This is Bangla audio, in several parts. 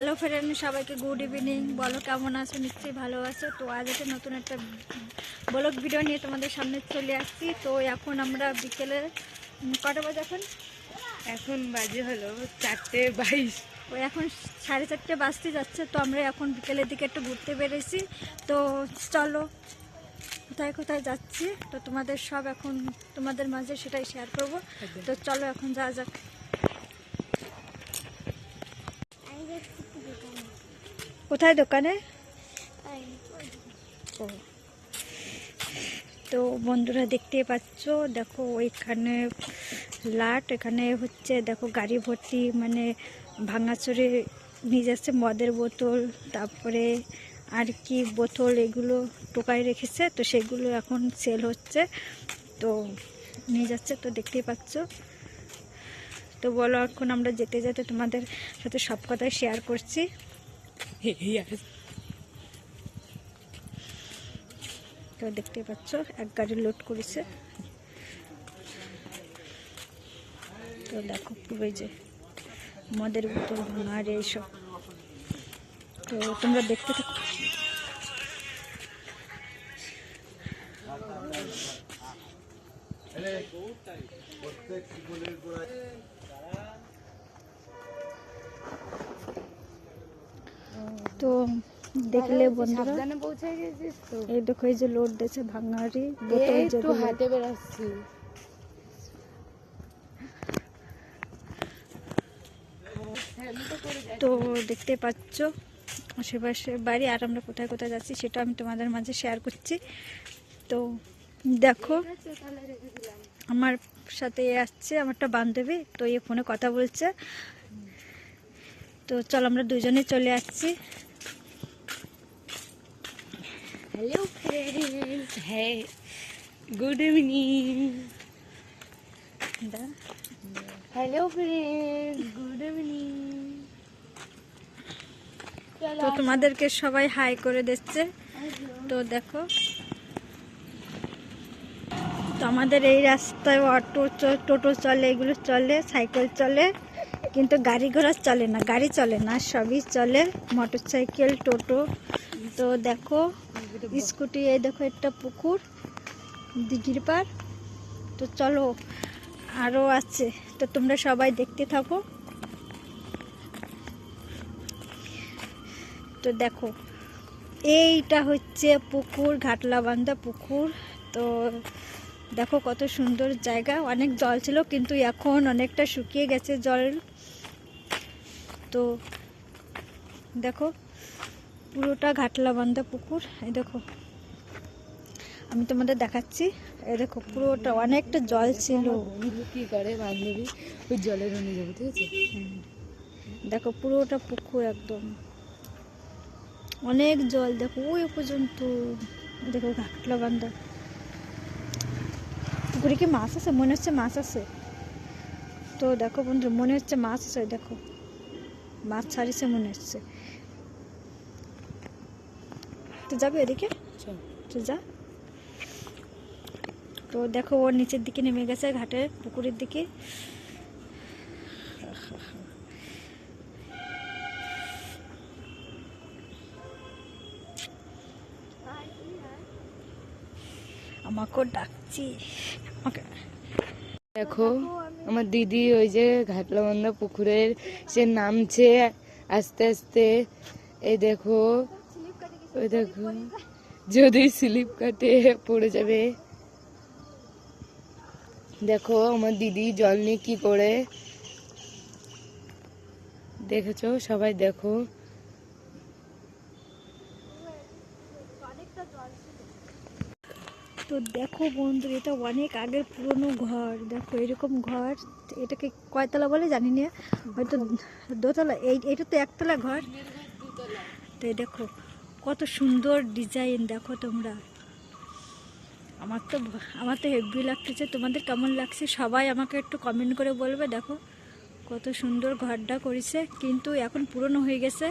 হ্যালো ফ্রেন্ড, সবাইকে গুড ইভিনিং। বলো কেমন আছো? নিশ্চয়ই ভালো আছো। তো আজ একটা নতুন একটা ব্লগ ভিডিও নিয়ে তোমাদের সামনে চলে আসছি। তো এখন আমরা বিকেলে কটা বাজে? এখন বাজে হলো 4:22। ও এখন 4:30 বাজতে যাচ্ছে। তো আমরা এখন বিকেলের দিকে একটু ঘুরতে বেরিয়েছি। তো চলো কোথায় কোথায় যাচ্ছি তো তোমাদের সব এখন তোমাদের মাঝে সেটাই শেয়ার করব। তো চলো এখন যাওয়া যাক। কোথায় দোকানে? তো বন্ধুরা দেখতে পাচ্ছ, দেখো ওইখানে লাট, এখানে হচ্ছে দেখো গাড়ি ভর্তি মানে ভাঙাচুরে নিয়ে যাচ্ছে মদের বোতল, তারপরে আর কি বোতল, এগুলো টোকায় রেখেছে। তো সেগুলো এখন সেল হচ্ছে, তো নিয়ে যাচ্ছে। তো দেখতেই পাচ্ছ। তো বলো, এখন আমরা যেতে যেতে তোমাদের সাথে সব কথাই শেয়ার করছি। তো দেখতে পাচ্ছ এক গাড়ি লোড করেছে। তো দেখো পুরো যে মদের বোতল ভাঙা আর এইসব। তো তোমরা দেখতে থাকো। তো দেখলে বন্ধুরা, এই দেখো এই যে লোড দিয়েছে ভাঙারি বোতল, যেগুলো হাতে বেরাচ্ছি। তো দেখতে পাচ্ছ আশেপাশে বাড়ি, আর আমরা কোথায় কোথায় যাচ্ছি সেটা আমি তোমাদের মাঝে শেয়ার করছি। তো দেখো আমার সাথে আসছে আমার একটা বান্ধবী, তো এই ফোনে কথা বলছে। তো চল আমরা দুজনে চলে আসছি। হ্যালো ফ্রেন্ডস, হ্যাঁ good evening. Hello friends, good evening. তো তোমাদেরকে সবাই হাই করে দিচ্ছে। তো দেখো, তো আমাদের এই রাস্তায় অটো টোটো চলে, এগুলো চলে, সাইকেল চলে, কিন্তু গাড়ি ঘোড়া চলে না, গাড়ি চলে না, সবই চলে মোটর সাইকেল, টোটো। তো দেখো স্কুটি, এই দেখো একটা পুকুর, দিঘির পার। তো চলো আরও আছে, তো তোমরা সবাই দেখতে থাকো। তো দেখো এইটা হচ্ছে পুকুর, ঘাটলা বান্ধা পুকুর। তো দেখো কত সুন্দর জায়গা, অনেক জল ছিল কিন্তু এখন অনেকটা শুকিয়ে গেছে জল। তো দেখো পুরোটা ঘাটলা বান্ধা পুকুর। এই দেখো আমি তোমাদের দেখাচ্ছি, এই দেখো পুরোটা অনেকটা জল ছিল। কি করে বান্ধবী ওই জলের রুমে যাবে, ঠিক আছে? দেখো পুরোটা পুকুর একদম অনেক জল, দেখো ওই পর্যন্ত। দেখো ঘাটলা বান্ধা পুকুরে কি মাছ আছে? মনে হচ্ছে মাছ আছে। তো দেখো বন্ধু, মনে হচ্ছে মাছ আছে, দেখো মাছ ছাড়িছে মনে হচ্ছে। তো যাবে এদিকে, তো যা। তো দেখো ওর নিচের দিকে নেমে গেছে ঘাটের পুকুরের দিকে। আমাকেও ডাকছি, আমাকে দেখো আমার দিদি ওই যে ঘাটলাবান্ধা পুকুরের সে নামছে আস্তে আস্তে। এই দেখো, ওই দেখো যদি স্লিপ কাটে পড়ে যাবে। দেখো আমার দিদি জল নিয়ে কি করে, দেখেছো সবাই? দেখো তো দেখো বন্ধু, এটা অনেক আগের পুরনো ঘর। দেখো এরকম ঘর, এটাকে কয়তলা বলে জানি না, হয়তো দোতলা। এইটা তো একতলা ঘর। তো এই দেখো কত সুন্দর ডিজাইন, দেখো তোমরা। আমার তো হেভি লাগতেছে। তোমাদের কেমন লাগছে সবাই আমাকে একটু কমেন্ট করে বলবে। দেখো কত সুন্দর ঘরটা করেছে, কিন্তু এখন পুরনো হয়ে গেছে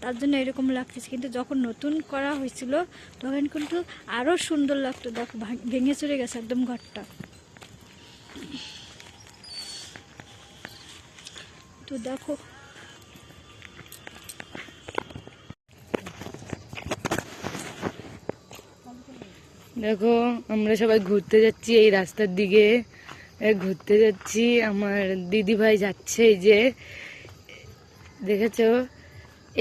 তার জন্য এরকম লাগতেছে, কিন্তু যখন নতুন করা হয়েছিল তখন কিন্তু আরও সুন্দর লাগতো। দেখো ভেঙে চড়ে গেছে একদম ঘরটা। তো দেখো দেখো আমরা সবাই ঘুরতে যাচ্ছি এই রাস্তার দিকে, ঘুরতে যাচ্ছি। আমার দিদি ভাই যাচ্ছে, এই যে দেখেছো,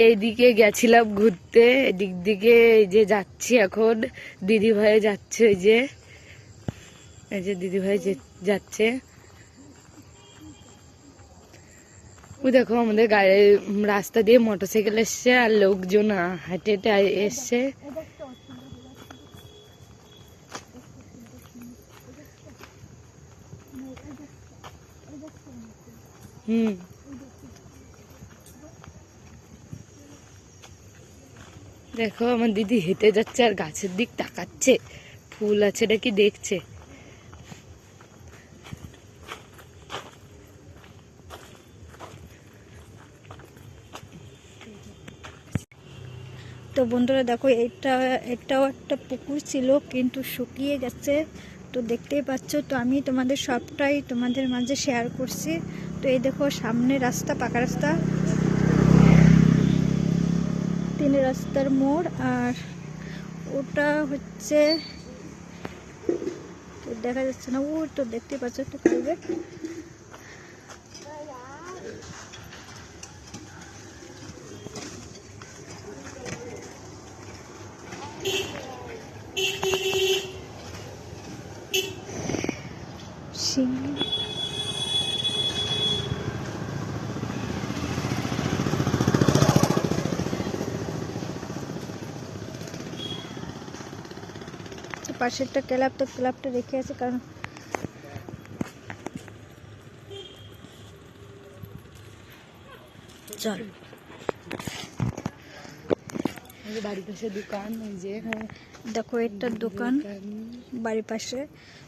এইদিকে গেছিলাম ঘুরতে, এদিক দিকে এই যে যাচ্ছি এখন। দিদি ভাই যাচ্ছে, এই যে দিদি ভাই যাচ্ছে। ওই দেখো আমাদের গাড়ি রাস্তা দিয়ে মোটরসাইকেল এসছে আর লোকজন হেঁটে হেঁটে এসছে। দেখো আমার দিদি হেঁটে যাচ্ছে আর গাছের দিক তাকাচ্ছে, ফুল আছে নাকি দেখছে। তো বন্ধুরা দেখো, এটাও একটা পুকুর ছিল কিন্তু শুকিয়ে গেছে, তো দেখতেই পাচ্ছ। তো আমি তোমাদের সবটাই তোমাদের মাঝে শেয়ার করছি। তো এই দেখো সামনে রাস্তা, পাকা রাস্তা, 3 রাস্তার মোড়, আর ওটা হচ্ছে দেখা যাচ্ছে না, ও তো দেখতে পাচ্ছ একটু করবে। পাশেরটা ক্লাব, তো ক্লাবটা রেখে আছে কারণ চল বাড়ির পাশে দোকান, এই যে দেখো একটা দোকান বাড়ির পাশে।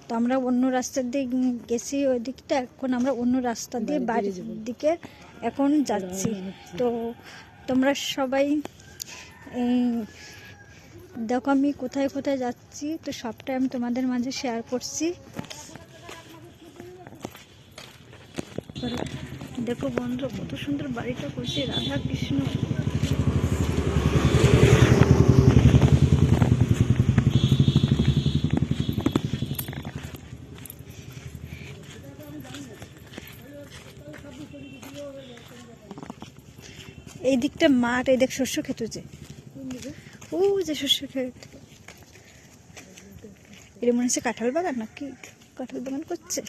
তো আমরা অন্য রাস্তার দিয়ে গেছি ওই দিকটা, এখন আমরা অন্য রাস্তা দিয়ে বাড়ির দিকে এখন যাচ্ছি। তো তোমরা সবাই দেখো আমি কোথায় কোথায় যাচ্ছি, তো সবটাই আমি তোমাদের মাঝে শেয়ার করছি। দেখো বন্ধু কত সুন্দর বাড়িটা করছে, রাধা কৃষ্ণ। এই দিকটা মাঠ, এই দেখ শস্য ক্ষেত, যে ও যে শস্য ক্ষেত, এটা মনে হচ্ছে কাঁঠাল বাগান, নাকি কাঁঠাল বাগান করছে।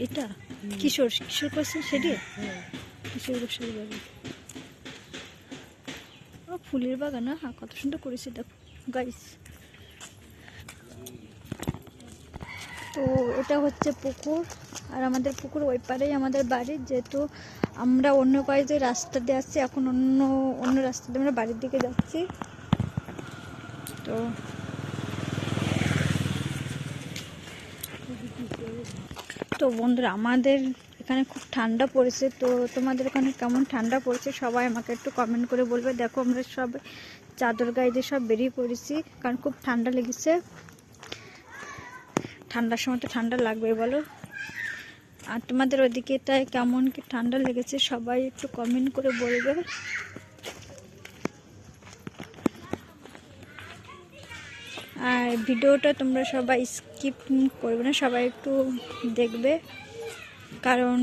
এটা কিশোর কিশোর করছে সেটি, কিশোর গোস্বামীর বাড়ি। ফুলের বাগান, হ্যাঁ কত সুন্দর করেছে দেখো গাইস। তো এটা হচ্ছে পুকুর, আর আমাদের পুকুর ওই পারেই আমাদের বাড়ি। যেহেতু আমরা অন্য কয়েকটি রাস্তা দিয়ে আসছি, এখন অন্য রাস্তা দিয়ে আমরা বাড়ির দিকে যাচ্ছি। তো বন্ধুরা আমাদের এখানে খুব ঠান্ডা পড়েছে, তো তোমাদের এখানে কেমন ঠান্ডা পড়েছে সবাই আমাকে একটু কমেন্ট করে বলবে। দেখো আমরা সব চাদর গায়ে দিয়ে সব বেরিয়ে পড়েছি, কারণ খুব ঠান্ডা লেগেছে। ঠান্ডার সময় তো ঠান্ডা লাগবে বলো। আর তোমাদের ওদিকেটায় কেমন কি ঠান্ডা লেগেছে সবাই একটু কমেন্ট করে বলবে। আর ভিডিওটা তোমরা সবাই স্কিপ করবে না, সবাই একটু দেখবে, কারণ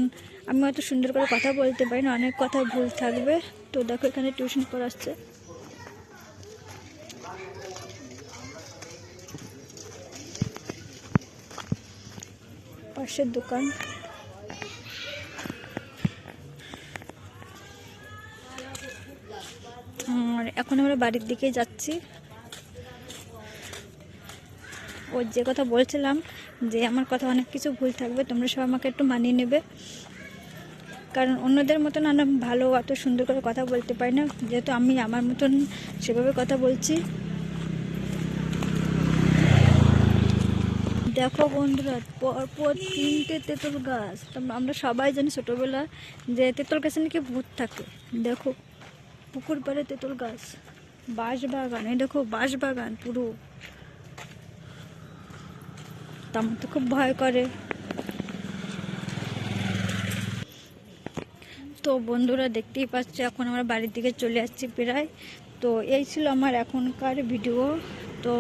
আমি অত সুন্দর করে কথা বলতে পারি না, অনেক কথা ভুল থাকবে। তো দেখো এখানে টিউশন পড়াচ্ছে, পাশের দোকান। আর এখন আমরা বাড়ির দিকে যাচ্ছি। ও যে কথা বলছিলাম যে আমার কথা অনেক কিছু ভুল থাকবে, তোমরা সব আমাকে একটু মানিয়ে নেবে, কারণ অন্যদের মতন আমি ভালো অত সুন্দর করে কথা বলতে পারি না, যেহেতু আমি আমার মতন সেভাবে কথা বলছি। দেখো বন্ধুরা পরপর 3টে তেঁতুল গাছ। আমরা সবাই জানি ছোটোবেলা যে তেঁতুল গাছে নাকি ভূত থাকে। দেখো পুকুর পাড়ে তেঁতুল গাছ, বাঁশ বাগান, এই দেখো বাঁশ বাগান পুরো। তো আমার তো খুব ভয় করে। তো বন্ধুরা দেখতেই পাচ্ছ এখন আমরা বাড়ির দিকে চলে আসছি প্রায়। তো এই ছিল আমার এখনকার ভিডিও। তো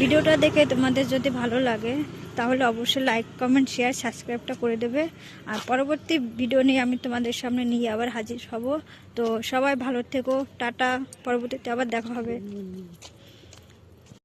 ভিডিওটা দেখে তোমাদের যদি ভালো লাগে তাহলে অবশ্যই লাইক কমেন্ট শেয়ার সাবস্ক্রাইবটা করে দেবে। আর পরবর্তী ভিডিও নিয়ে আমি তোমাদের সামনে নিয়ে আবার হাজির হব। তো সবাই ভালো থেকো, টাটা, পরবর্তীতে আবার দেখা হবে।